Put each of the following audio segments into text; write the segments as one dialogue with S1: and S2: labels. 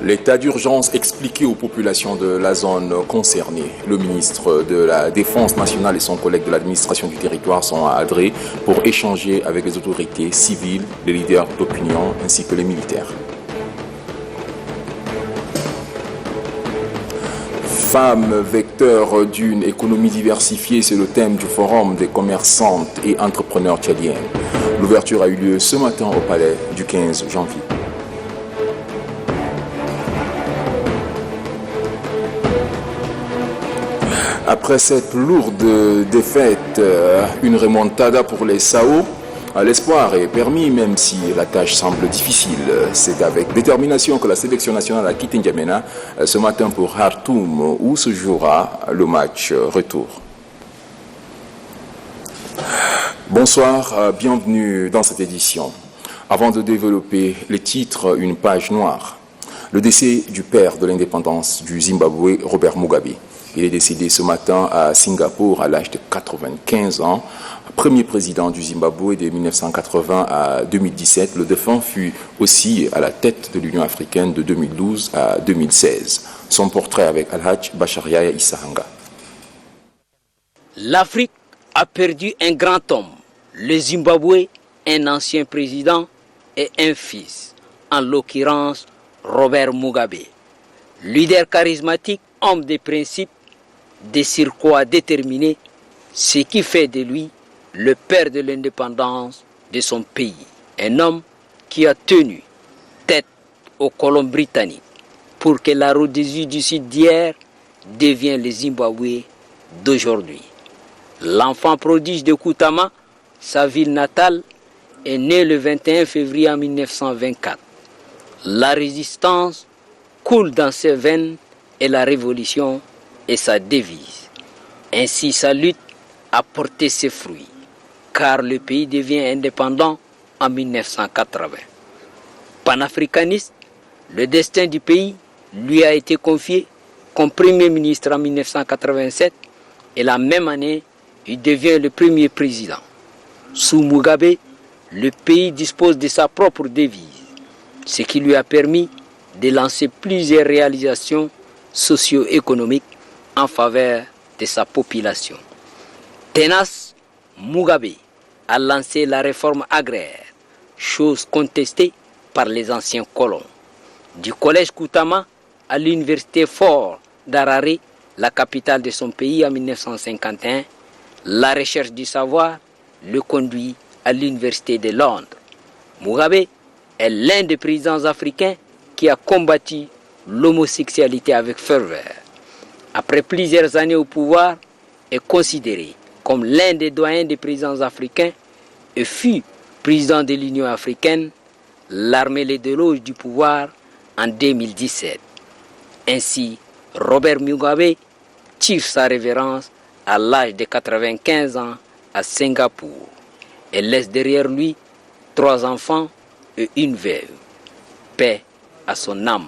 S1: L'état d'urgence expliqué aux populations de la zone concernée. Le ministre de la Défense nationale et son collègue de l'administration du territoire sont à Adré pour échanger avec les autorités civiles, les leaders d'opinion ainsi que les militaires. Femmes vecteurs d'une économie diversifiée, c'est le thème du forum des commerçantes et entrepreneurs tchadiennes. L'ouverture a eu lieu ce matin au palais du 15 janvier. Après cette lourde défaite, une remontada pour les Sao, l'espoir est permis même si la tâche semble difficile. C'est avec détermination que la sélection nationale a quitté N'Djamena ce matin pour Khartoum où se jouera le match retour. Bonsoir, bienvenue dans cette édition. Avant de développer les titres, une page noire. Le décès du père de l'indépendance du Zimbabwe, Robert Mugabe. Il est décédé ce matin à Singapour à l'âge de 95 ans. Premier président du Zimbabwe de 1980 à 2017, le défunt fut aussi à la tête de l'Union africaine de 2012 à 2016. Son portrait avec Al-Haj Bachariaya Issahanga.
S2: L'Afrique a perdu un grand homme, le Zimbabwe, un ancien président et un fils, en l'occurrence Robert Mugabe. Leader charismatique, homme de principes, des surcroît déterminés, ce qui fait de lui le père de l'indépendance de son pays. Un homme qui a tenu tête aux colons britanniques pour que la Rhodésie du Sud d'hier devienne le Zimbabwe d'aujourd'hui. L'enfant prodige de Koutama, sa ville natale, est né le 21 février 1924. La résistance coule dans ses veines et la révolution est sa devise. Ainsi sa lutte a porté ses fruits, car le pays devient indépendant en 1980. Panafricaniste, le destin du pays lui a été confié comme Premier ministre en 1987 et la même année, il devient le premier président. Sous Mugabe, le pays dispose de sa propre devise, ce qui lui a permis de lancer plusieurs réalisations socio-économiques en faveur de sa population. Tenace, Mugabe a lancé la réforme agraire, chose contestée par les anciens colons. Du collège Koutama à l'université Fort d'Harare, la capitale de son pays en 1951, la recherche du savoir le conduit à l'université de Londres. Mugabe est l'un des présidents africains qui a combattu l'homosexualité avec ferveur. Après plusieurs années au pouvoir, est considéré comme l'un des doyens des présidents africains et fut président de l'Union africaine, l'armée les déloge du pouvoir en 2017. Ainsi, Robert Mugabe tire sa révérence à l'âge de 95 ans à Singapour et laisse derrière lui 3 enfants et une veuve. Paix à son âme.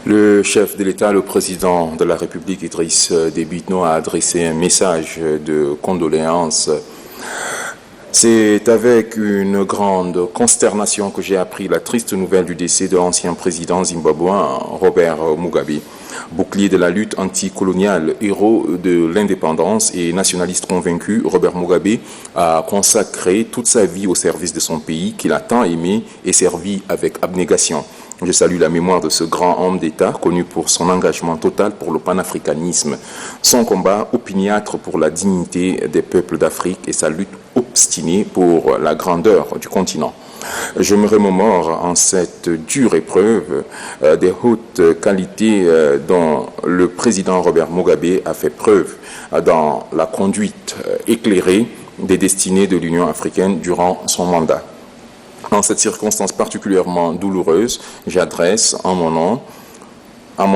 S1: Le chef de l'État, le président de la République, Idriss Déby Itno, a adressé un message de condoléances. C'est avec une grande consternation que j'ai appris la triste nouvelle du décès de l'ancien président zimbabwéen Robert Mugabe. Bouclier de la lutte anticoloniale, héros de l'indépendance et nationaliste convaincu, Robert Mugabe a consacré toute sa vie au service de son pays qu'il a tant aimé et servi avec abnégation. Je salue la mémoire de ce grand homme d'État, connu pour son engagement total pour le panafricanisme, son combat opiniâtre pour la dignité des peuples d'Afrique et sa lutte obstinée pour la grandeur du continent. Je me remémore en cette dure épreuve des hautes qualités dont le président Robert Mugabe a fait preuve dans la conduite éclairée des destinées de l'Union africaine durant son mandat. Dans cette circonstance particulièrement douloureuse, j'adresse en mon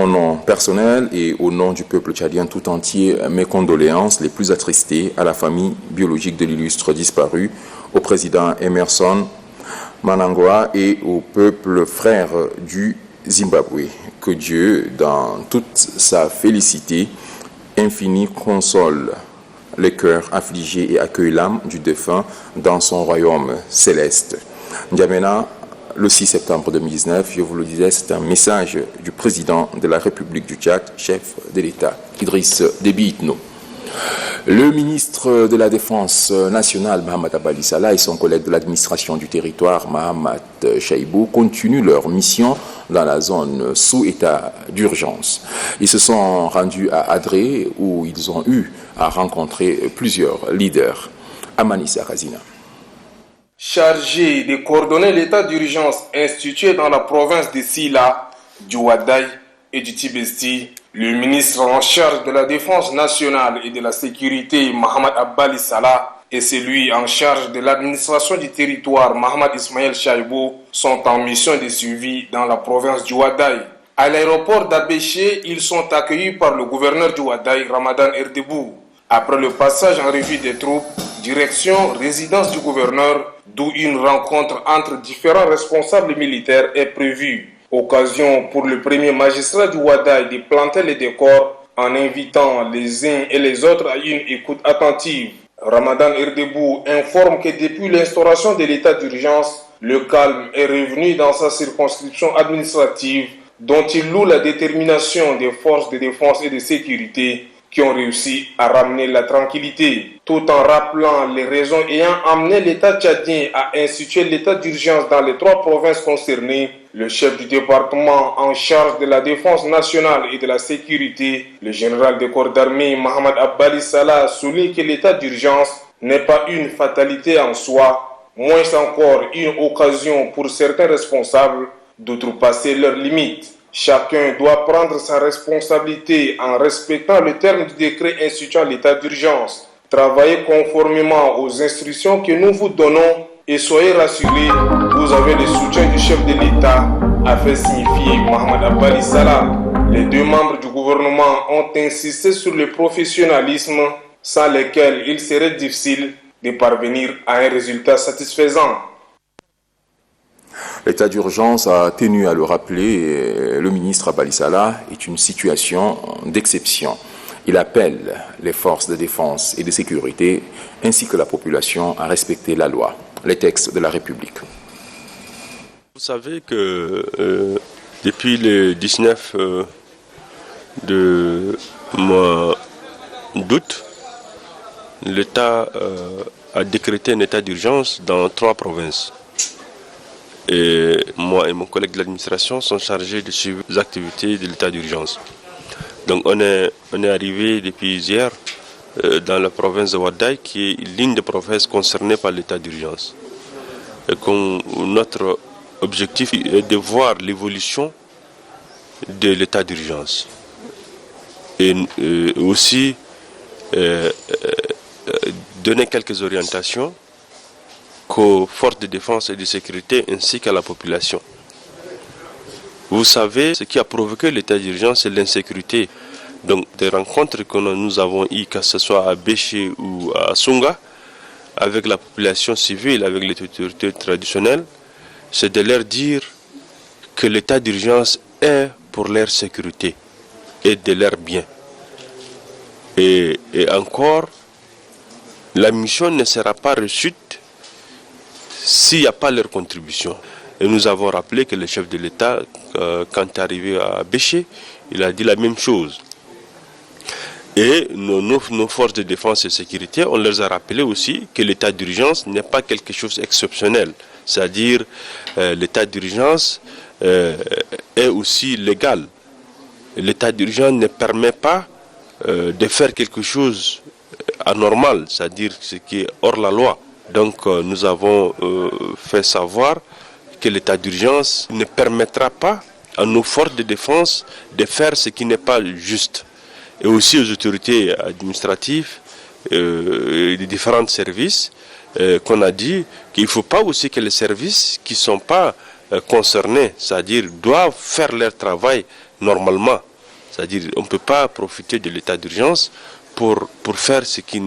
S1: nom personnel et au nom du peuple tchadien tout entier mes condoléances les plus attristées à la famille biologique de l'illustre disparu, au président Emerson Mnangagwa et au peuple frère du Zimbabwe. Que Dieu, dans toute sa félicité infinie, console les cœurs affligés et accueille l'âme du défunt dans son royaume céleste. N'Djamena, le 6 septembre 2019. Je vous le disais, c'est un message du président de la République du Tchad, chef de l'État, Idriss Déby Itno. Le ministre de la Défense nationale, Mahamat Abali Salah, et son collègue de l'administration du territoire, Mahamat Chaibou, continuent leur mission dans la zone sous état d'urgence. Ils se sont rendus à Adré, où ils ont eu à rencontrer plusieurs leaders. Amanissa Khazina.
S3: Chargé de coordonner l'état d'urgence institué dans la province de Sila, du Wadaï et du Tibesti, le ministre en charge de la défense nationale et de la sécurité, Mahamat Abali Salah, et celui en charge de l'administration du territoire, Mahamat Ismaël Chaibou, sont en mission de suivi dans la province du Wadaï. À l'aéroport d'Abéché, ils sont accueillis par le gouverneur du Wadaï, Ramadan Erdebou. Après le passage en revue des troupes, direction résidence du gouverneur, d'où une rencontre entre différents responsables militaires est prévue. Occasion pour le premier magistrat du Wadaï de planter les décors en invitant les uns et les autres à une écoute attentive. Ramadan Erdebou informe que depuis l'instauration de l'état d'urgence, le calme est revenu dans sa circonscription administrative, dont il loue la détermination des forces de défense et de sécurité qui ont réussi à ramener la tranquillité, tout en rappelant les raisons ayant amené l'État tchadien à instituer l'état d'urgence dans les 3 provinces concernées. Le chef du département en charge de la défense nationale et de la sécurité, le général de corps d'armée Mahamat Abali Salah, souligne que l'état d'urgence n'est pas une fatalité en soi, moins encore une occasion pour certains responsables d'outrepasser leurs limites. Chacun doit prendre sa responsabilité en respectant le terme du décret instituant l'état d'urgence. Travaillez conformément aux instructions que nous vous donnons et soyez rassurés, vous avez le soutien du chef de l'État, a fait signifier Mahamat Abali Salah. Les 2 membres du gouvernement ont insisté sur le professionnalisme sans lequel il serait difficile de parvenir à un résultat satisfaisant.
S1: L'état d'urgence, a tenu à le rappeler, le ministre Abali Salah, est une situation d'exception. Il appelle les forces de défense et de sécurité ainsi que la population à respecter la loi, les textes de la République.
S4: Vous savez que depuis le 19 de mois d'août, l'État a décrété un état d'urgence dans 3 provinces. Et moi et mon collègue de l'administration sont chargés de suivre les activités de l'état d'urgence. Donc on est arrivé depuis hier dans la province de Wadaï, qui est l'une des provinces concernées par l'état d'urgence. Et notre objectif est de voir l'évolution de l'état d'urgence. Et aussi donner quelques orientations aux forces de défense et de sécurité ainsi qu'à la population. Vous savez, ce qui a provoqué l'état d'urgence, c'est l'insécurité. Donc des rencontres que nous avons eues, que ce soit à Béché ou à Sunga, avec la population civile, avec les autorités traditionnelles, c'est de leur dire que l'état d'urgence est pour leur sécurité et de leur bien. Et encore, la mission ne sera pas reçue s'il n'y a pas leur contribution. Et nous avons rappelé que le chef de l'État, quand il est arrivé à Béché, il a dit la même chose. Et nos forces de défense et de sécurité, on leur a rappelé aussi que l'état d'urgence n'est pas quelque chose d'exceptionnel. C'est-à-dire l'état d'urgence est aussi légal. L'état d'urgence ne permet pas de faire quelque chose anormal, c'est-à-dire ce qui est hors la loi. Donc nous avons fait savoir que l'état d'urgence ne permettra pas à nos forces de défense de faire ce qui n'est pas juste. Et aussi aux autorités administratives des différents services qu'on a dit qu'il ne faut pas aussi que les services qui ne sont pas concernés, c'est-à-dire doivent faire leur travail normalement. C'est-à-dire on ne peut pas profiter de l'état d'urgence pour faire ce qui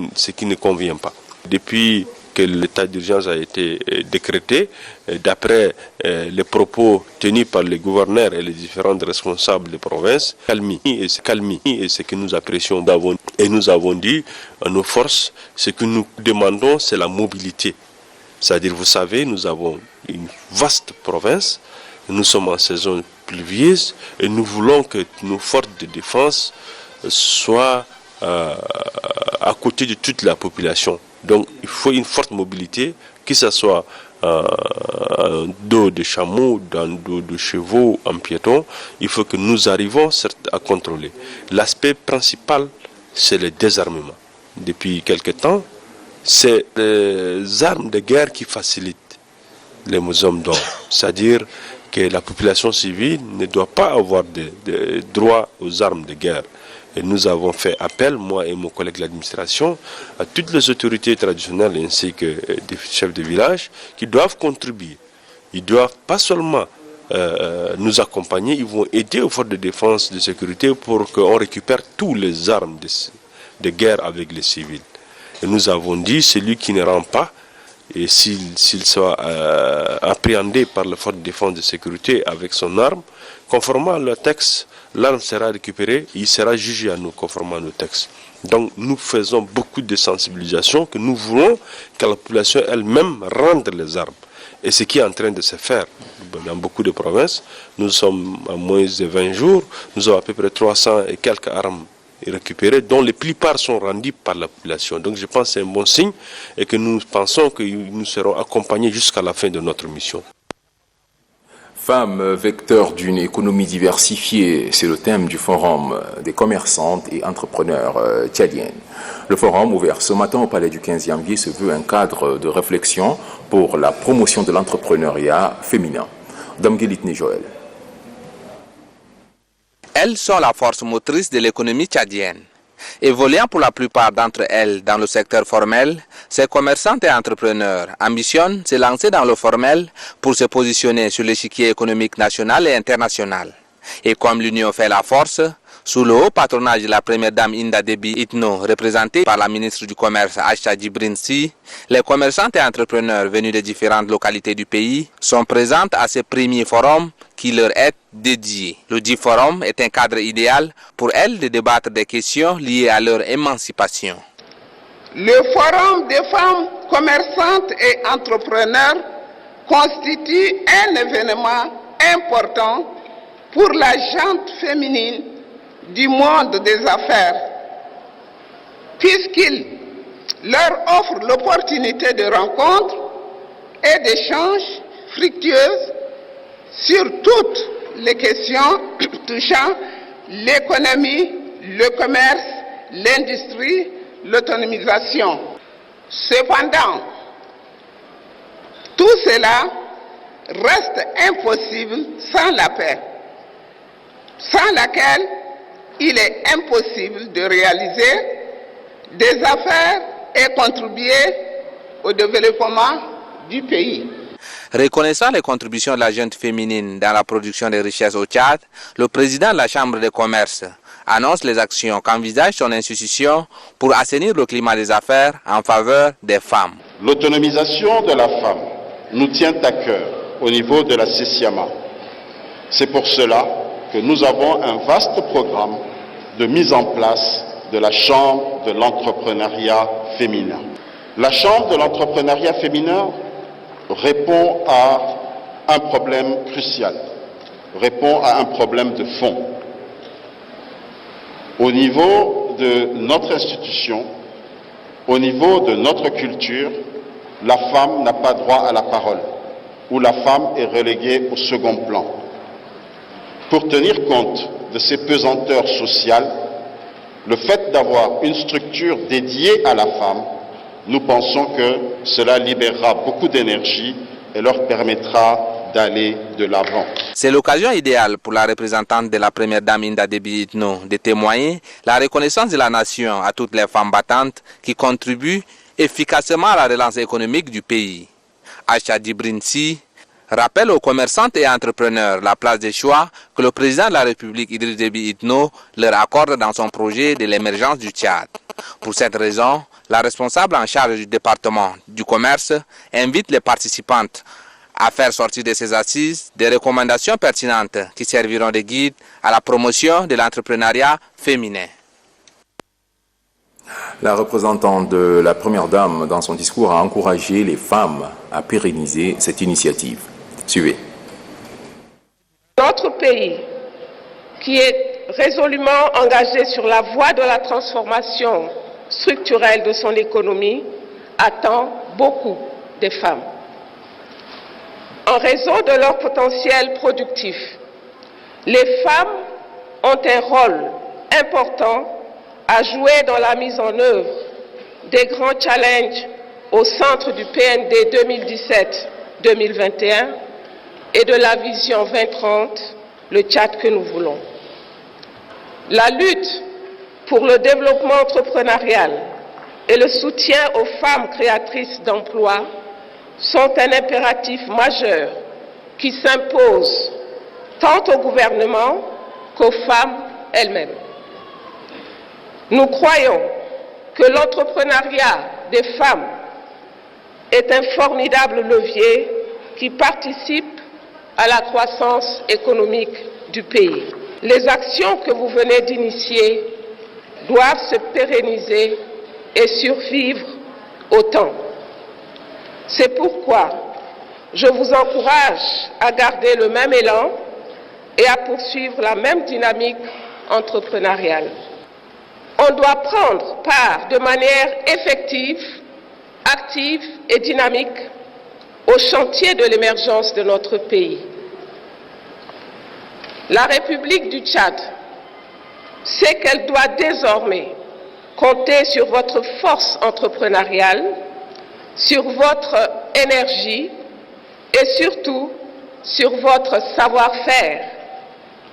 S4: ne convient pas. Depuis que l'état d'urgence a été décrété, d'après les propos tenus par les gouverneurs et les différents responsables des provinces, calmie, et ce que nous apprécions. Et nous avons dit à nos forces, ce que nous demandons, c'est la mobilité. C'est-à-dire, vous savez, nous avons une vaste province, nous sommes en saison pluvieuse et nous voulons que nos forces de défense soient à côté de toute la population. Donc, il faut une forte mobilité, que ce soit en dos de chameaux, dans le dos de chevaux, en piéton. Il faut que nous arrivions à contrôler. L'aspect principal, c'est le désarmement. Depuis quelque temps, c'est les armes de guerre qui facilitent les hommes d'or. C'est-à-dire que la population civile ne doit pas avoir de droit aux armes de guerre. Et nous avons fait appel, moi et mon collègue de l'administration, à toutes les autorités traditionnelles ainsi que des chefs de village qui doivent contribuer. Ils doivent pas seulement nous accompagner, ils vont aider aux forces de défense et de sécurité pour qu'on récupère toutes les armes de guerre avec les civils. Et nous avons dit, celui qui ne rend pas, et s'il soit appréhendé par les forces de défense et de sécurité avec son arme, conformément à le texte, l'arme sera récupérée, il sera jugé à nous conformément à nos textes. Donc nous faisons beaucoup de sensibilisation que nous voulons que la population elle-même rende les armes. Et ce qui est en train de se faire dans beaucoup de provinces, nous sommes à moins de 20 jours, nous avons à peu près 300 et quelques armes récupérées, dont les plupart sont rendues par la population. Donc je pense que c'est un bon signe et que nous pensons que nous serons accompagnés jusqu'à la fin de notre mission.
S1: Femmes vecteurs d'une économie diversifiée, c'est le thème du forum des commerçantes et entrepreneurs tchadiennes. Le forum, ouvert ce matin au Palais du 15 janvier, se veut un cadre de réflexion pour la promotion de l'entrepreneuriat féminin. Damgelitni Joël.
S5: Elles sont la force motrice de l'économie tchadienne. Évoluant pour la plupart d'entre elles dans le secteur formel, ces commerçantes et entrepreneurs ambitionnent se lancer dans le formel pour se positionner sur l'échiquier économique national et international. Et comme l'union fait la force, sous le haut patronage de la première dame Inda Déby Itno, représentée par la ministre du Commerce Aïcha Djibrine Sy, les commerçantes et entrepreneurs venus de différentes localités du pays sont présents à ce premier forum qui leur est dédié. Le dit forum est un cadre idéal pour elles de débattre des questions liées à leur émancipation.
S6: Le forum des femmes commerçantes et entrepreneurs constitue un événement important pour la gente féminine du monde des affaires, puisqu'il leur offre l'opportunité de rencontres et d'échanges fructueuses sur toutes les questions touchant l'économie, le commerce, l'industrie, l'autonomisation. Cependant, tout cela reste impossible sans la paix, sans laquelle il est impossible de réaliser des affaires et contribuer au développement du pays.
S5: Reconnaissant les contributions de la gente féminine dans la production des richesses au Tchad, le président de la Chambre de commerce annonce les actions qu'envisage son institution pour assainir le climat des affaires en faveur des femmes.
S7: L'autonomisation de la femme nous tient à cœur au niveau de la CECIAMA. C'est pour cela que nous avons un vaste programme de mise en place de la Chambre de l'entrepreneuriat féminin. La Chambre de l'entrepreneuriat féminin répond à un problème crucial, répond à un problème de fond. Au niveau de notre institution, au niveau de notre culture, la femme n'a pas droit à la parole, ou la femme est reléguée au second plan. Pour tenir compte de ces pesanteurs sociales, le fait d'avoir une structure dédiée à la femme, nous pensons que cela libérera beaucoup d'énergie et leur permettra d'aller de l'avant.
S5: C'est l'occasion idéale pour la représentante de la première dame Inda Déby Itno de témoigner la reconnaissance de la nation à toutes les femmes battantes qui contribuent efficacement à la relance économique du pays. Aïcha Djibrine Sy rappelle aux commerçantes et entrepreneurs la place des choix que le président de la République Idriss Déby Itno leur accorde dans son projet de l'émergence du Tchad. Pour cette raison, la responsable en charge du département du commerce invite les participantes à faire sortir de ces assises des recommandations pertinentes qui serviront de guide à la promotion de l'entrepreneuriat féminin.
S1: La représentante de la Première Dame, dans son discours, a encouragé les femmes à pérenniser cette initiative. Suivez.
S6: Notre pays, qui est résolument engagé sur la voie de la transformation structurelle de son économie, attend beaucoup des femmes. En raison de leur potentiel productif, les femmes ont un rôle important à jouer dans la mise en œuvre des grands challenges au centre du PND 2017-2021 et de la vision 2030, le Tchad que nous voulons. La lutte pour le développement entrepreneurial et le soutien aux femmes créatrices d'emplois sont un impératif majeur qui s'impose tant au gouvernement qu'aux femmes elles-mêmes. Nous croyons que l'entrepreneuriat des femmes est un formidable levier qui participe à la croissance économique du pays. Les actions que vous venez d'initier doivent se pérenniser et survivre au temps. C'est pourquoi je vous encourage à garder le même élan et à poursuivre la même dynamique entrepreneuriale. On doit prendre part de manière effective, active et dynamique au chantier de l'émergence de notre pays. La République du Tchad sait qu'elle doit désormais compter sur votre force entrepreneuriale, sur votre énergie et surtout sur votre savoir-faire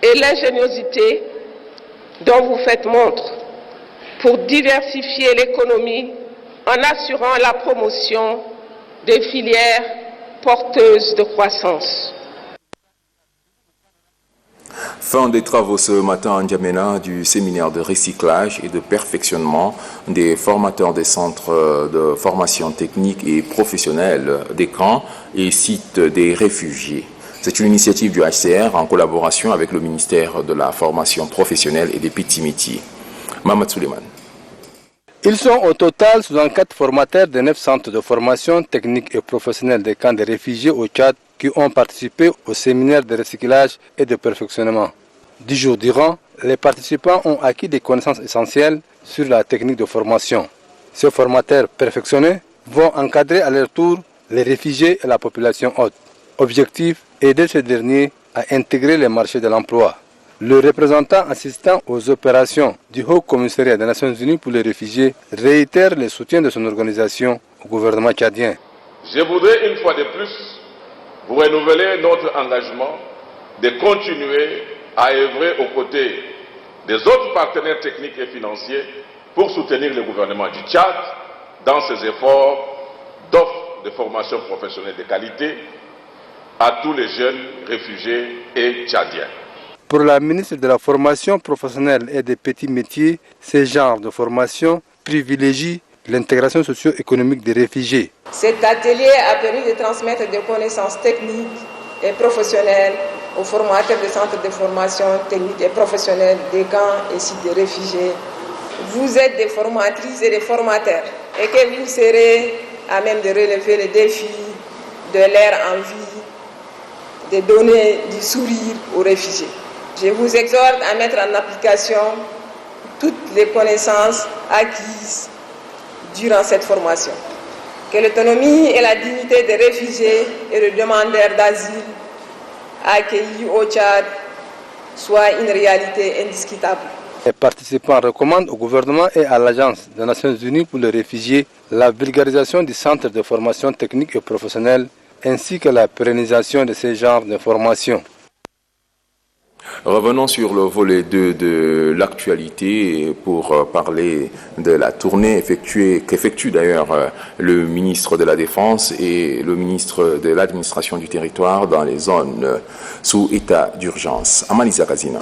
S6: et l'ingéniosité dont vous faites montre pour diversifier l'économie en assurant la promotion des filières porteuses de croissance.
S1: Fin des travaux ce matin en N'Djamena du séminaire de recyclage et de perfectionnement des formateurs des centres de formation technique et professionnelle des camps et sites des réfugiés. C'est une initiative du HCR en collaboration avec le ministère de la formation professionnelle et des petits métiers. Mamad Suleiman.
S8: Ils sont au total 64 formateurs de 9 centres de formation technique et professionnelle des camps de réfugiés au Tchad qui ont participé au séminaire de recyclage et de perfectionnement. 10 jours durant, les participants ont acquis des connaissances essentielles sur la technique de formation. Ces formateurs perfectionnés vont encadrer à leur tour les réfugiés et la population haute. Objectif, aider ces derniers à intégrer les marchés de l'emploi. Le représentant assistant aux opérations du Haut Commissariat des Nations Unies pour les réfugiés réitère le soutien de son organisation au gouvernement tchadien.
S9: Je voudrais une fois de plus vous renouveler notre engagement de continuer à œuvrer aux côtés des autres partenaires techniques et financiers pour soutenir le gouvernement du Tchad dans ses efforts d'offre de formation professionnelle de qualité à tous les jeunes réfugiés et tchadiens.
S8: Pour la ministre de la Formation professionnelle et des petits métiers, ce genre de formation privilégie l'intégration socio-économique des réfugiés.
S10: Cet atelier a permis de transmettre des connaissances techniques et professionnelles aux formateurs des centres de formation technique et professionnelle des camps et sites de réfugiés. Vous êtes des formatrices et des formateurs et que vous serez à même de relever les défis de leur envie de donner du sourire aux réfugiés. Je vous exhorte à mettre en application toutes les connaissances acquises durant cette formation. Que l'autonomie et la dignité des réfugiés et des demandeurs d'asile accueillis au Tchad soient une réalité indiscutable.
S8: Les participants recommandent au gouvernement et à l'Agence des Nations Unies pour les réfugiés la vulgarisation du centre de formation technique et professionnelle ainsi que la pérennisation de ces genres de formation.
S1: Revenons sur le volet 2 de l'actualité pour parler de la tournée qu'effectue d'ailleurs le ministre de la Défense et le ministre de l'Administration du Territoire dans les zones sous état d'urgence. Amalisa Kazina.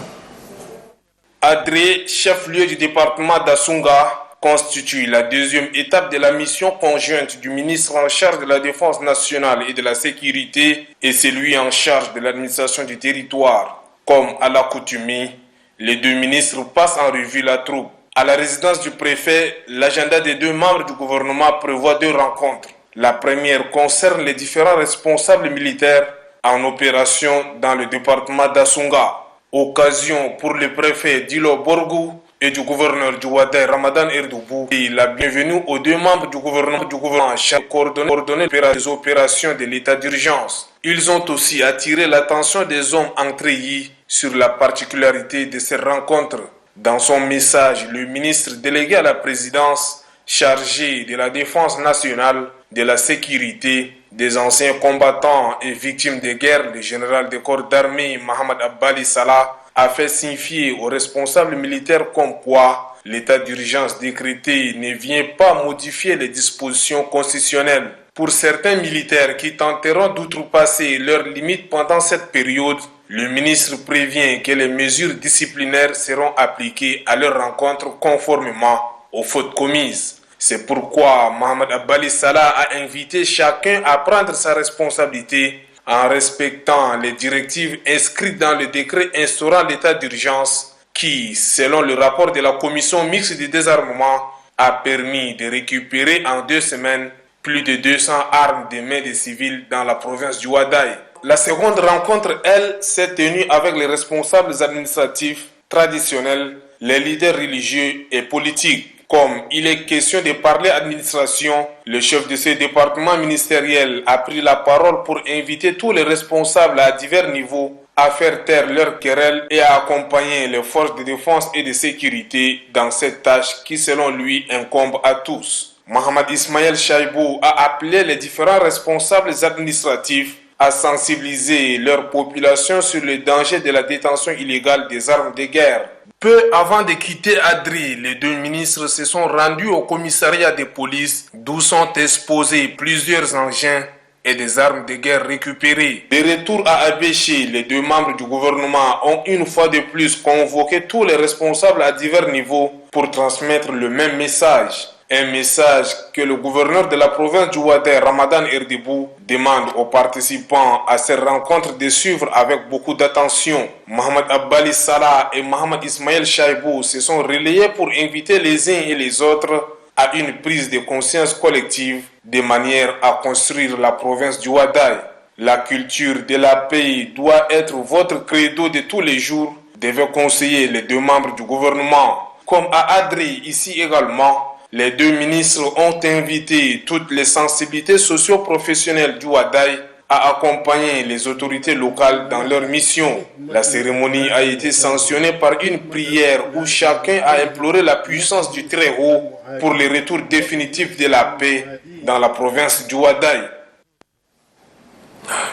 S3: Adré, chef-lieu du département d'Assunga, constitue la deuxième étape de la mission conjointe du ministre en charge de la Défense nationale et de la sécurité et celui en charge de l'administration du territoire. Comme à l'accoutumée, les deux ministres passent en revue la troupe À la résidence du préfet, l'agenda des deux membres du gouvernement prévoit 2 rencontres. La première concerne les différents responsables militaires en opération dans le département d'Assunga. Occasion pour le préfet Dilo Borgou et du gouverneur du Ouaddaï Ramadan Erdoubou et la bienvenue aux 2 membres du gouvernement chargés de coordonner les opérations de l'état d'urgence. Ils ont aussi attiré l'attention des hommes entrés sur la particularité de ces rencontres. Dans son message, le ministre délégué à la présidence chargé de la défense nationale, de la sécurité, des anciens combattants et victimes de guerre, le général de corps d'armée Mohamed Abbali Salah, a fait signifier aux responsables militaires comme quoi l'état d'urgence décrété ne vient pas modifier les dispositions constitutionnelles. Pour certains militaires qui tenteront d'outrepasser leurs limites pendant cette période, le ministre prévient que les mesures disciplinaires seront appliquées à leur rencontre conformément aux fautes commises. C'est pourquoi Mohamed Abbali Salah a invité chacun à prendre sa responsabilité en respectant les directives inscrites dans le décret instaurant l'état d'urgence qui, selon le rapport de la commission mixte de désarmement, a permis de récupérer en 2 semaines plus de 200 armes des mains des civils dans la province du Ouaddaï. La seconde rencontre, elle, s'est tenue avec les responsables administratifs traditionnels, les leaders religieux et politiques. Comme il est question de parler administration, le chef de ce département ministériel a pris la parole pour inviter tous les responsables à divers niveaux à faire taire leurs querelles et à accompagner les forces de défense et de sécurité dans cette tâche qui, selon lui, incombe à tous. Mohamed Ismaël Chaibou a appelé les différents responsables administratifs à sensibiliser leur population sur le danger de la détention illégale des armes de guerre. Peu avant de quitter Adri, les 2 ministres se sont rendus au commissariat de police d'où sont exposés plusieurs engins et des armes de guerre récupérées. De retour à Abéché, les 2 membres du gouvernement ont une fois de plus convoqué tous les responsables à divers niveaux pour transmettre le même message. Un message que le gouverneur de la province du Ouaddaï, Ramadan Erdoubou, demande aux participants à ces rencontres de suivre avec beaucoup d'attention. Mohamed Abbali Salah et Mohamed Ismaël Chaibou se sont relayés pour inviter les uns et les autres à une prise de conscience collective de manière à construire la province du Ouaddaï. La culture de la paix doit être votre credo de tous les jours, devait conseiller les 2 membres du gouvernement. Comme à Adri, ici également, les 2 ministres ont invité toutes les sensibilités socio-professionnelles du Ouaddaï à accompagner les autorités locales dans leur mission. La cérémonie a été sanctionnée par une prière où chacun a imploré la puissance du Très-Haut pour le retour définitif de la paix dans la province du Ouaddaï.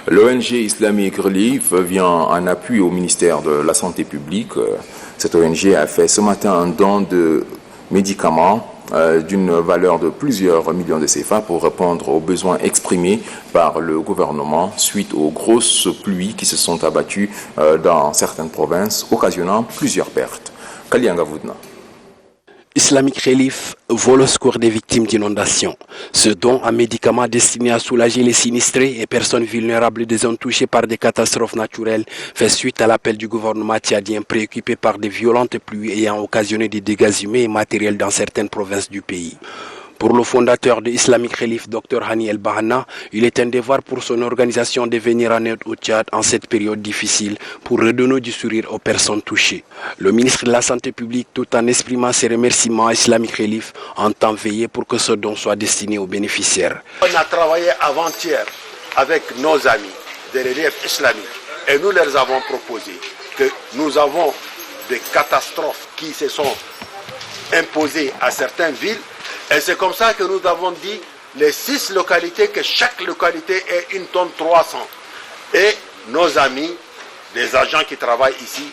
S1: L'ONG Islamic Relief vient en appui au ministère de la Santé publique. Cette ONG a fait ce matin un don de médicaments d'une valeur de plusieurs millions de CFA pour répondre aux besoins exprimés par le gouvernement suite aux grosses pluies qui se sont abattues dans certaines provinces, occasionnant plusieurs pertes. Kalianga Voudna.
S11: Islamic Relief vole au secours des victimes d'inondations. Ce don en médicaments destiné à soulager les sinistrés et personnes vulnérables des zones touchées par des catastrophes naturelles fait suite à l'appel du gouvernement tchadien préoccupé par de violentes pluies ayant occasionné des dégâts humains et matériels dans certaines provinces du pays. Pour le fondateur de Islamic Relief, Dr Hani El Bahana, il est un devoir pour son organisation de venir en aide au Tchad en cette période difficile pour redonner du sourire aux personnes touchées. Le ministre de la Santé publique, tout en exprimant ses remerciements à Islamic Relief, entend veiller pour que ce don soit destiné aux bénéficiaires.
S12: On a travaillé avant-hier avec nos amis de Relief islamique et nous leur avons proposé que nous avons des catastrophes qui se sont imposées à certaines villes. Et c'est comme ça que nous avons dit les 6 localités, que chaque localité ait 1 tonne 300. Et nos amis, les agents qui travaillent ici,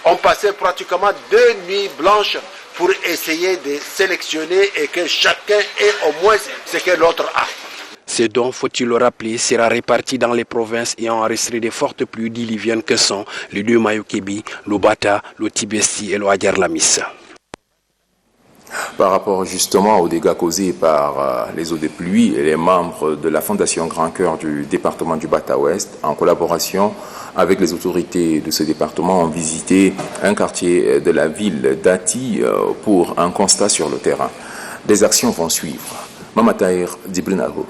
S12: ont passé pratiquement 2 nuits blanches pour essayer de sélectionner et que chacun ait au moins ce que l'autre a.
S11: Ce don, faut-il le rappeler, sera réparti dans les provinces ayant enregistré de fortes pluies diluviennes que sont le Mayukebi, le Bata, le Tibesti et le Hadjar Lamissa.
S1: Par rapport justement aux dégâts causés par les eaux de pluie, les membres de la Fondation Grand Cœur du département du Bata-Ouest, en collaboration avec les autorités de ce département, ont visité un quartier de la ville d'Ati pour un constat sur le terrain. Des actions vont suivre. Mamataïr Dibrinaro.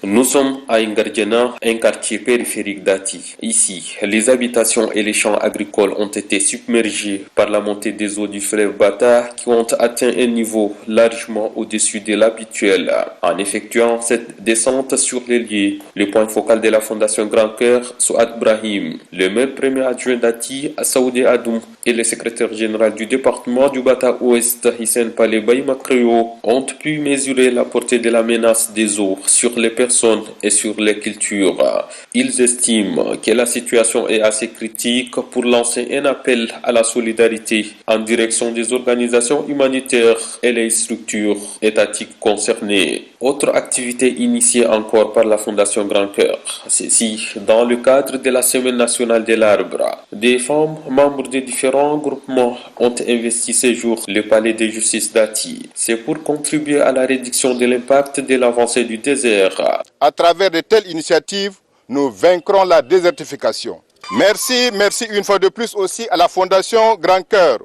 S13: Nous sommes à Ngardiana, un quartier périphérique d'Ati. Ici, les habitations et les champs agricoles ont été submergés par la montée des eaux du fleuve Bata qui ont atteint un niveau largement au-dessus de l'habituel. En effectuant cette descente sur les lieux, le point focal de la Fondation Grand Cœur, Souad Brahim, le maire premier adjoint d'Ati, Saoudé Adoum, et le secrétaire général du département du Bata-Ouest, Hissène Palé Makreo, ont pu mesurer la portée de la menace des eaux sur les personnes et sur les cultures. Ils estiment que la situation est assez critique pour lancer un appel à la solidarité en direction des organisations humanitaires et les structures étatiques concernées. Autre activité initiée encore par la Fondation Grand Cœur, ceci dans le cadre de la Semaine nationale de l'arbre. Des femmes membres de différents groupements ont investi ces jours le palais de justice d'Ati. C'est pour contribuer à la réduction de l'impact de l'avancée du désert.
S14: À travers de telles initiatives, nous vaincrons la désertification. Merci une fois de plus aussi à la Fondation Grand Cœur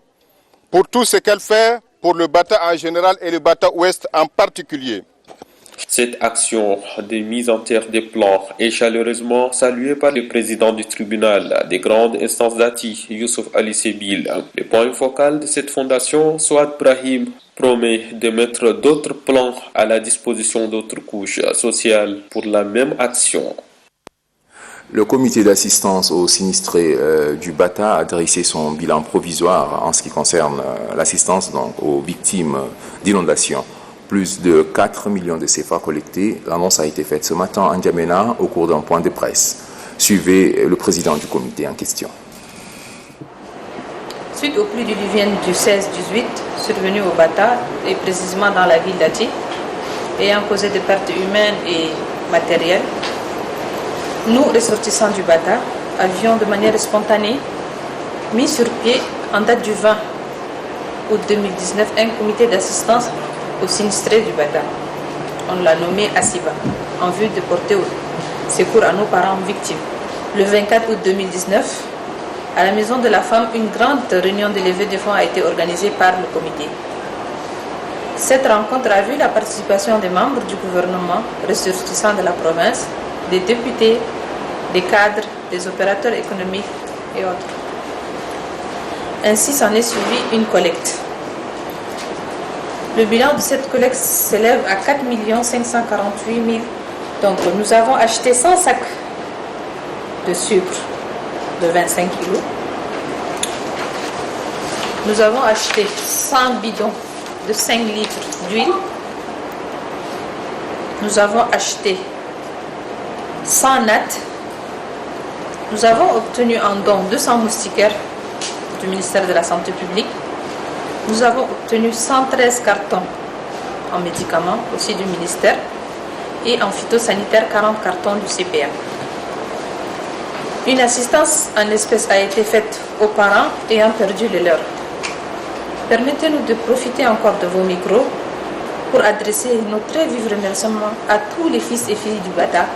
S14: pour tout ce qu'elle fait pour le Bata en général et le Bata-Ouest en particulier.
S13: Cette action de mise en terre des plans est chaleureusement saluée par le président du tribunal des grandes instances d'Ati, Youssouf Ali Sebil. Le point focal de cette fondation, Souad Brahim, promet de mettre d'autres plans à la disposition d'autres couches sociales pour la même action.
S1: Le comité d'assistance aux sinistrés du Bata a dressé son bilan provisoire en ce qui concerne l'assistance aux victimes d'inondations. Plus de 4 millions de CFA collectés. L'annonce a été faite ce matin en N'Djamena au cours d'un point de presse. Suivez le président du comité en question.
S15: Suite aux pluies diluviennes du 16-18 survenues au Bata et précisément dans la ville d'Ati, ayant causé des pertes humaines et matérielles, nous, ressortissants du Bata, avions de manière spontanée mis sur pied en date du 20 août 2019 un comité d'assistance aux sinistrés du Bata. On l'a nommé ASIBA, en vue de porter secours à nos parents victimes. Le 24 août 2019, à la Maison de la Femme, une grande réunion de levée de fonds a été organisée par le comité. Cette rencontre a vu la participation des membres du gouvernement ressortissants de la province, des députés, des cadres, des opérateurs économiques et autres. Ainsi s'en est suivi une collecte. Le bilan de cette collecte s'élève à 4 548 000. Donc nous avons acheté 100 sacs de sucre de 25 kg. Nous avons acheté 100 bidons de 5 litres d'huile. Nous avons acheté 100 nattes. Nous avons obtenu en don 200 moustiquaires du ministère de la Santé publique. Nous avons obtenu 113 cartons en médicaments aussi du ministère et en phytosanitaire 40 cartons du CPA. Une assistance en espèces a été faite aux parents ayant perdu le leur. Permettez-nous de profiter encore de vos micros pour adresser nos très vifs remerciements à tous les fils et filles du Bata,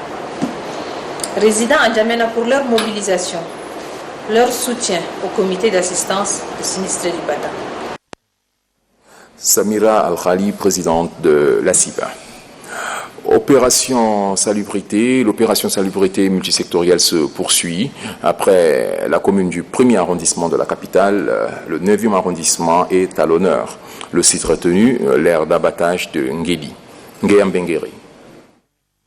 S15: résidant à N'Djamena, pour leur mobilisation, leur soutien au comité d'assistance des sinistrés du Bata.
S1: Samira Al-Khali, présidente de l'ASIBA. L'opération salubrité multisectorielle se poursuit. Après la commune du 1er arrondissement de la capitale, le 9e arrondissement est à l'honneur. Le site retenu, l'aire d'abattage de Ngeli. Ngeyambengeri.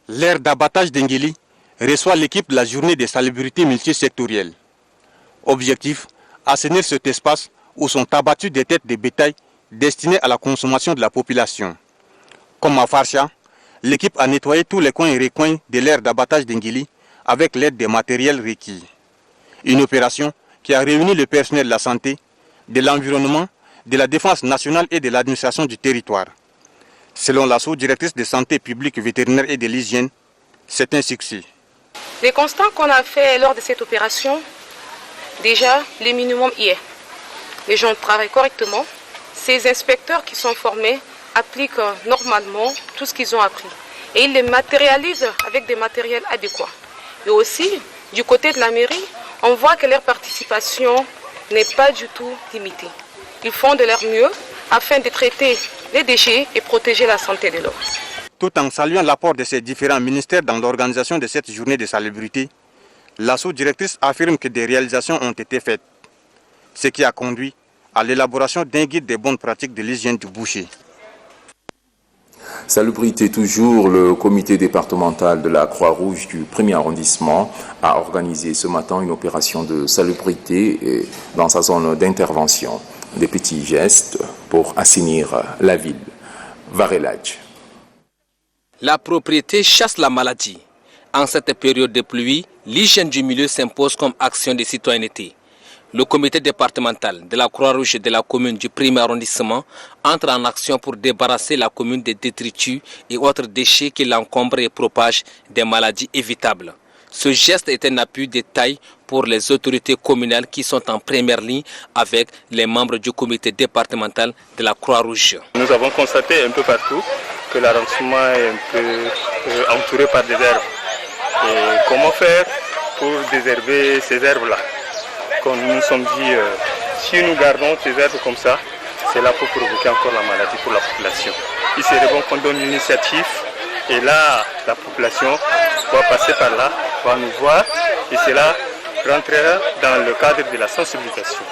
S16: L'aire d'abattage d'Ngeli reçoit l'équipe de la journée des salubrités multisectorielles. Objectif, assainir cet espace où sont abattues des têtes de bétail destinées à la consommation de la population. Comme à Farsha, l'équipe a nettoyé tous les coins et recoins de l'aire d'abattage d'Ngeli avec l'aide des matériels requis. Une opération qui a réuni le personnel de la santé, de l'environnement, de la défense nationale et de l'administration du territoire. Selon la sous-directrice de santé publique, vétérinaire et de l'hygiène, c'est un succès.
S17: Les constats qu'on a fait lors de cette opération, déjà, le minimum y est. Les gens travaillent correctement, ces inspecteurs qui sont formés appliquent normalement tout ce qu'ils ont appris. Et ils les matérialisent avec des matériels adéquats. Et aussi, du côté de la mairie, on voit que leur participation n'est pas du tout limitée. Ils font de leur mieux afin de traiter les déchets et protéger la santé de l'homme.
S16: Tout en saluant l'apport de ces différents ministères dans l'organisation de cette journée de salubrité, la sous-directrice affirme que des réalisations ont été faites, ce qui a conduit à l'élaboration d'un guide des bonnes pratiques de l'hygiène du boucher.
S1: Salubrité toujours, le comité départemental de la Croix-Rouge du 1er arrondissement a organisé ce matin une opération de salubrité dans sa zone d'intervention. Des petits gestes pour assainir la ville. Varelage.
S5: La propriété chasse la maladie. En cette période de pluie, l'hygiène du milieu s'impose comme action de citoyenneté. Le comité départemental de la Croix-Rouge de la commune du 1er arrondissement entre en action pour débarrasser la commune des détritus et autres déchets qui l'encombrent et propagent des maladies évitables. Ce geste est un appui de taille pour les autorités communales qui sont en première ligne avec les membres du comité départemental de la Croix-Rouge.
S18: Nous avons constaté un peu partout que l'arrondissement est un peu entouré par des herbes. Et comment faire pour désherber ces herbes-là? Quand nous nous sommes dit, si nous gardons ces herbes comme ça, c'est là pour provoquer encore la maladie pour la population. Il serait bon qu'on donne une initiative et là, la population va passer par là, va nous voir et cela rentrera dans le cadre de la sensibilisation.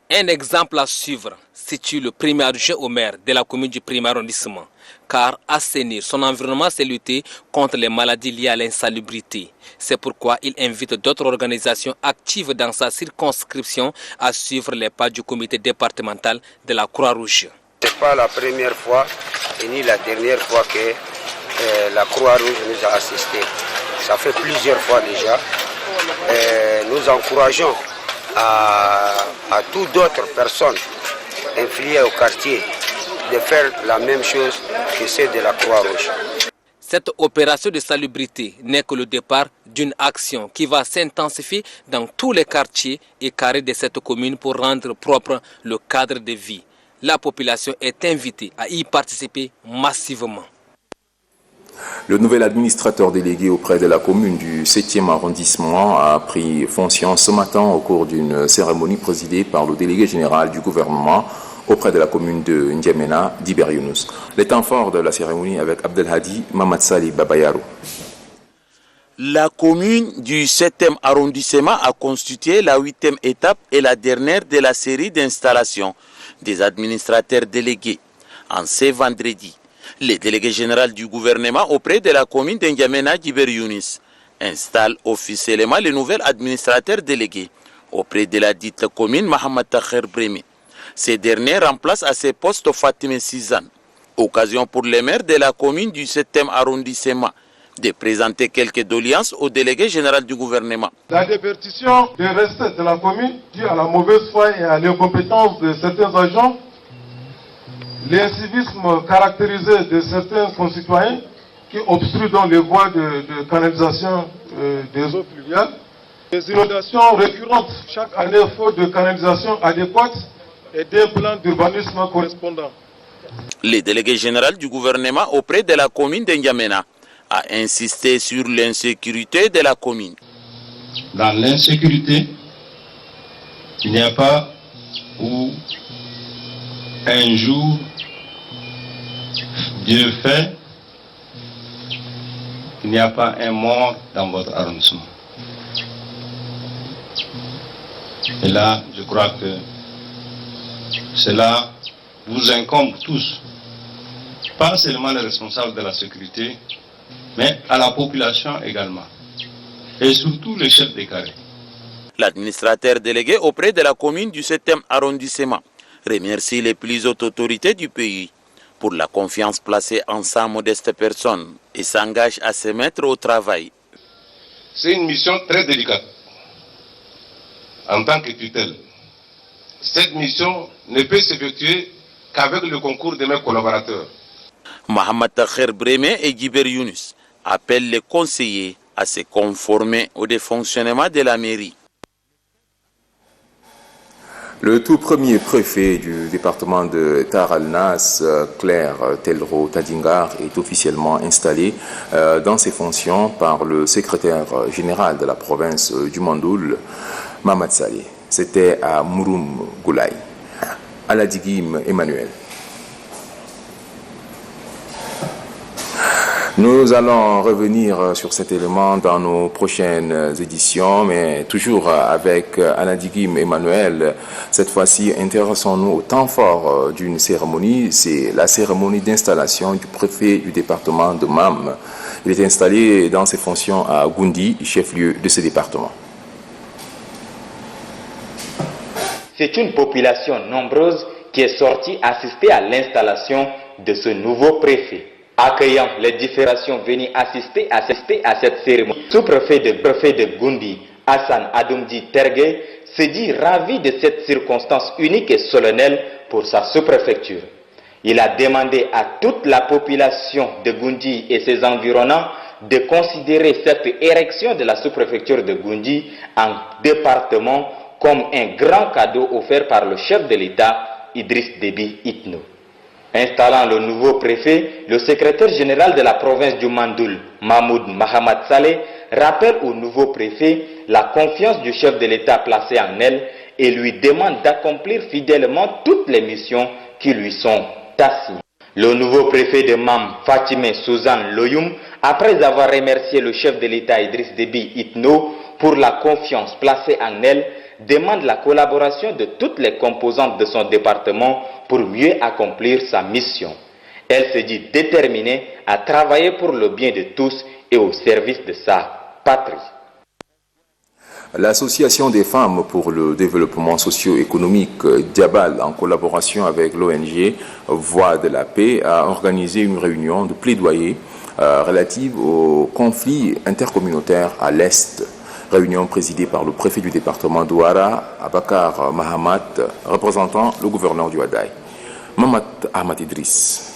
S5: Un exemple à suivre situe le premier adjoint au maire de la commune du 1er arrondissement, car assainir son environnement, c'est lutter contre les maladies liées à l'insalubrité. C'est pourquoi il invite d'autres organisations actives dans sa circonscription à suivre les pas du comité départemental de la Croix-Rouge.
S19: Ce n'est pas la première fois et ni la dernière fois que la Croix-Rouge nous a assistés. Ça fait plusieurs fois déjà. Nous encourageons à toutes d'autres personnes infiliées au quartier de faire la même chose que celle de la Croix-Rouge.
S5: Cette opération de salubrité n'est que le départ d'une action qui va s'intensifier dans tous les quartiers et carrés de cette commune pour rendre propre le cadre de vie. La population est invitée à y participer massivement.
S1: Le nouvel administrateur délégué auprès de la commune du 7e arrondissement a pris fonction ce matin au cours d'une cérémonie présidée par le délégué général du gouvernement auprès de la commune de N'Djamena, Djiber Younous. Les temps forts de la cérémonie avec Abdelhadi Mamadsali Babayaro.
S20: La commune du 7e arrondissement a constitué la 8e étape et la dernière de la série d'installations des administrateurs délégués. En ce vendredi, le délégué général du gouvernement auprès de la commune d'N'Djamena, Djiber Younous, installe officiellement le nouvel administrateur délégué auprès de la dite commune, Mohamed Takher Breme. Ce dernier remplace à ce poste Fatime Sizan. Occasion pour les maires de la commune du 7e arrondissement de présenter quelques doléances au délégué général du gouvernement.
S21: La déperdition des recettes de la commune due à la mauvaise foi et à l'incompétence de certains agents, l'incivisme caractérisé de certains concitoyens qui obstruent dans les voies de canalisation des eaux pluviales, les inondations récurrentes chaque année faute de canalisation adéquate et d'un plan d'urbanisme correspondant.
S20: Le délégué général du gouvernement auprès de la commune d'N'Djamena a insisté sur l'insécurité de la commune.
S22: Dans l'insécurité, il n'y a pas où un jour Dieu fait, il n'y a pas un mort dans votre arrondissement. Et là, je crois que cela vous incombe tous, pas seulement les responsables de la sécurité, mais à la population également, et surtout les chefs des carrés.
S20: L'administrateur délégué auprès de la commune du 7e arrondissement remercie les plus hautes autorités du pays pour la confiance placée en sa modeste personne et s'engage à se mettre au travail.
S22: C'est une mission très délicate en tant que tutelle. Cette mission ne peut s'effectuer qu'avec le concours de mes collaborateurs.
S20: Mohamed Takher Breme et Djiber Younous appellent les conseillers à se conformer au défonctionnement de la mairie.
S1: Le tout premier préfet du département de Taralnas, Claire Telro Tadingar, est officiellement installé dans ses fonctions par le secrétaire général de la province du Mandoul, Mamad Saleh. C'était à Mouroum Goulaye. Aladigim Emmanuel. Nous allons revenir sur cet élément dans nos prochaines éditions, mais toujours avec Aladigim Emmanuel. Cette fois-ci, intéressons-nous au temps fort d'une cérémonie. C'est la cérémonie d'installation du préfet du département de Mam. Il est installé dans ses fonctions à Goundi, chef-lieu de ce département.
S2: C'est une population nombreuse qui est sortie assister à l'installation de ce nouveau préfet. Accueillant les différentes venues assister à cette cérémonie, le sous-préfet de Goundi, Hassan Adoumdi Tergue, se dit ravi de cette circonstance unique et solennelle pour sa sous-préfecture. Il a demandé à toute la population de Goundi et ses environnants de considérer cette érection de la sous-préfecture de Goundi en département comme un grand cadeau offert par le chef de l'État, Idriss Déby Itno. Installant le nouveau préfet, le secrétaire général de la province du Mandoul, Mahmoud Mahamad Saleh, rappelle au nouveau préfet la confiance du chef de l'État placée en elle et lui demande d'accomplir fidèlement toutes les missions qui lui sont assignées. Le nouveau préfet de Mam, Fatime Suzanne Loyoum, après avoir remercié le chef de l'État Idriss Déby Itno pour la confiance placée en elle, demande la collaboration de toutes les composantes de son département pour mieux accomplir sa mission. Elle se dit déterminée à travailler pour le bien de tous et au service de sa patrie.
S1: L'Association des femmes pour le développement socio-économique Diabal, en collaboration avec l'ONG Voix de la paix, a organisé une réunion de plaidoyer relative au conflit intercommunautaire à l'Est. Réunion présidée par le préfet du département d'Ouara, Abakar Mahamat, représentant le gouverneur du Wadaï. Mamad Ahmad Idriss.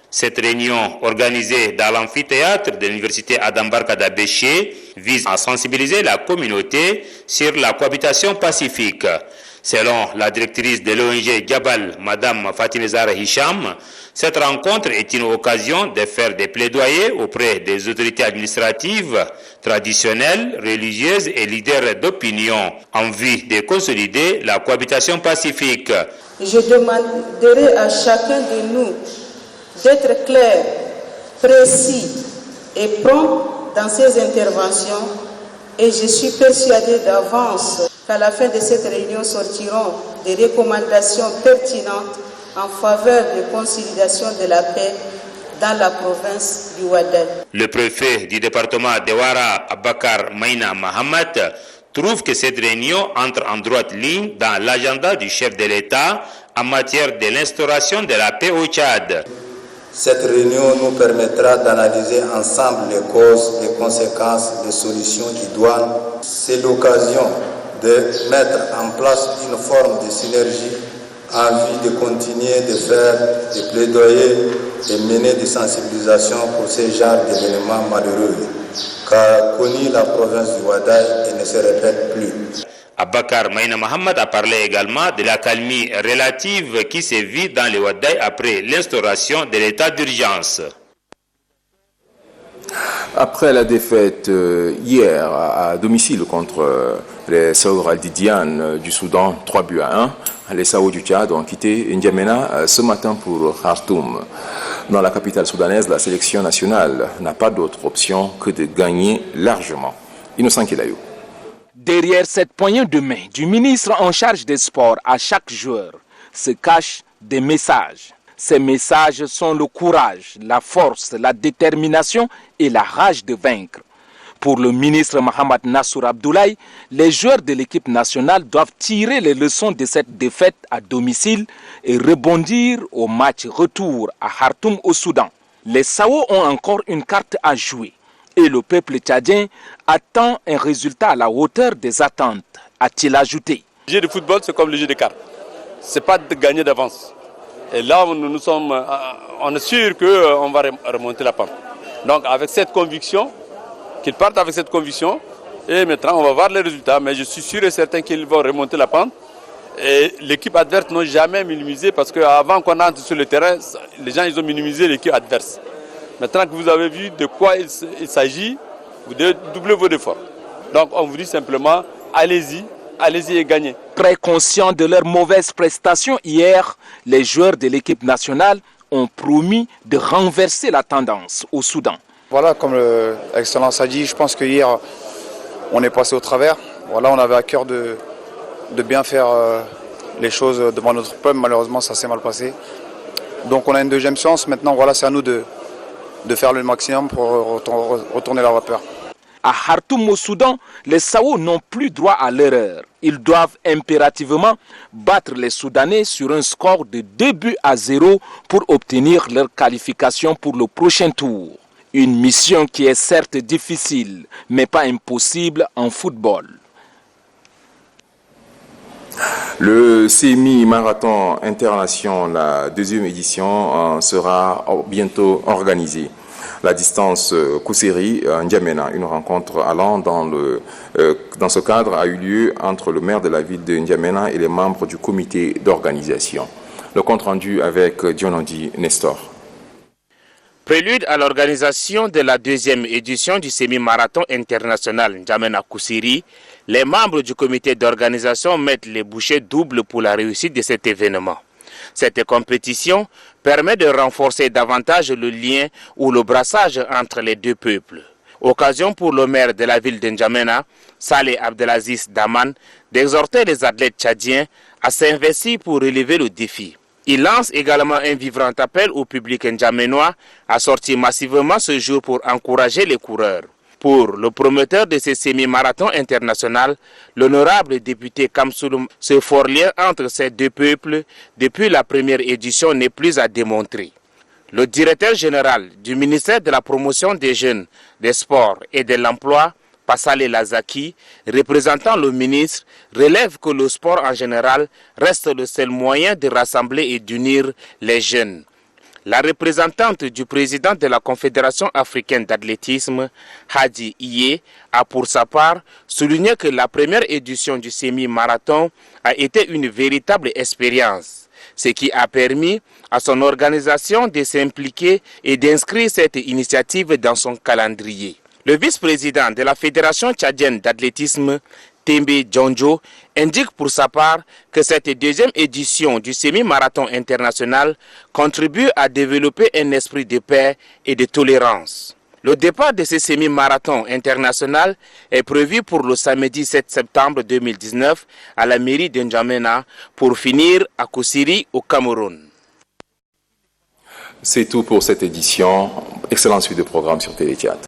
S4: Cette réunion, organisée dans l'amphithéâtre de l'université Adam Barka d'Abéché, vise à sensibiliser la communauté sur la cohabitation pacifique. Selon la directrice de l'ONG Diabal, Madame Fatime Zahra Hicham, cette rencontre est une occasion de faire des plaidoyers auprès des autorités administratives, traditionnelles, religieuses et leaders d'opinion en vue de consolider la cohabitation pacifique.
S10: Je demanderai à chacun de nous d'être clair, précis et prompt dans ses interventions et je suis persuadé d'avance qu'à la fin de cette réunion sortiront des recommandations pertinentes en faveur de consolidation de la paix dans la province du Wadaï.
S4: Le préfet du département de Ouara, Abakar Maïna Mahamat, trouve que cette réunion entre en droite ligne dans l'agenda du chef de l'État en matière de l'instauration de la paix au Tchad.
S23: Cette réunion nous permettra d'analyser ensemble les causes, les conséquences, les solutions idoines. C'est l'occasion de mettre en place une forme de synergie en vue de continuer de faire des plaidoyers et mener des sensibilisations pour ce genre d'événements malheureux, qu'a connu la province du Wadaï et ne se répète plus.
S4: Abakar Maïna Mohamed a parlé également de l'accalmie relative qui s'est vue dans le Wadaï après l'instauration de l'état d'urgence.
S1: Après la défaite hier à domicile contre les Saouds al-Didiane du Soudan, 3-1, les Saouds du Tchad ont quitté N'Djamena ce matin pour Khartoum. Dans la capitale soudanaise, la sélection nationale n'a pas d'autre option que de gagner largement. Innocent Kilayou.
S5: Derrière cette poignée de main du ministre en charge des sports à chaque joueur se cachent des messages. Ces messages sont le courage, la force, la détermination et la rage de vaincre. Pour le ministre Mohamed Nassour Abdoulaye, les joueurs de l'équipe nationale doivent tirer les leçons de cette défaite à domicile et rebondir au match retour à Khartoum au Soudan. Les Sao ont encore une carte à jouer et le peuple tchadien attend un résultat à la hauteur des attentes, a-t-il ajouté.
S24: Le jeu de football, c'est comme le jeu de cartes. Ce n'est pas de gagner d'avance. Et là, on est sûr qu'on va remonter la pente. Donc, avec cette conviction, qu'ils partent avec cette conviction, et maintenant, on va voir les résultats. Mais je suis sûr et certain qu'ils vont remonter la pente. Et l'équipe adverse n'a jamais minimisé parce qu'avant qu'on entre sur le terrain, les gens ils ont minimisé l'équipe adverse. Maintenant que vous avez vu de quoi il s'agit, vous devez doubler vos efforts. Donc on vous dit simplement, allez-y et gagnez.
S5: Très conscients de leurs mauvaises prestations hier, les joueurs de l'équipe nationale ont promis de renverser la tendance au Soudan.
S6: Voilà, comme l'excellence a dit, je pense que hier on est passé au travers. Voilà, on avait à cœur de bien faire les choses devant notre peuple. Malheureusement, ça s'est mal passé. Donc on a une deuxième chance. Maintenant, voilà, c'est à nous de faire le maximum pour retourner la vapeur.
S5: À Khartoum, au Soudan, les Sao n'ont plus droit à l'erreur. Ils doivent impérativement battre les Soudanais sur un score de 2-0 pour obtenir leur qualification pour le prochain tour. Une mission qui est certes difficile, mais pas impossible en football.
S1: Le semi-marathon international, la deuxième édition, sera bientôt organisée. La distance Kousséri-N'Djamena, une rencontre allant dans ce cadre a eu lieu entre le maire de la ville de N'Djamena et les membres du comité d'organisation. Le compte rendu avec Dionondi Nestor.
S4: Prélude à l'organisation de la deuxième édition du semi-marathon international N'Djamena Kousséri, les membres du comité d'organisation mettent les bouchées doubles pour la réussite de cet événement. Cette compétition permet de renforcer davantage le lien ou le brassage entre les deux peuples. Occasion pour le maire de la ville de N'Djamena, Saleh Abdelaziz Daman, d'exhorter les athlètes tchadiens à s'investir pour relever le défi. Il lance également un vibrant appel au public ndjamenois à sortir massivement ce jour pour encourager les coureurs. Pour le promoteur de ce semi-marathon international, l'honorable député Kamsoulou, ce fort lien entre ces deux peuples depuis la première édition n'est plus à démontrer. Le directeur général du ministère de la Promotion des Jeunes, des Sports et de l'Emploi, Passale Lazaki, représentant le ministre, relève que le sport en général reste le seul moyen de rassembler et d'unir les jeunes. La représentante du président de la Confédération africaine d'athlétisme, Hadi Iye, a pour sa part souligné que la première édition du semi-marathon a été une véritable expérience, ce qui a permis à son organisation de s'impliquer et d'inscrire cette initiative dans son calendrier. Le vice-président de la Fédération tchadienne d'athlétisme, Tembe Djonjo, indique pour sa part que cette deuxième édition du semi-marathon international contribue à développer un esprit de paix et de tolérance. Le départ de ce semi-marathon international est prévu pour le samedi 7 septembre 2019 à la mairie de N'Djamena pour finir à Kousséri au Cameroun.
S1: C'est tout pour cette édition. Excellente suite de programme sur Téléthéâtre.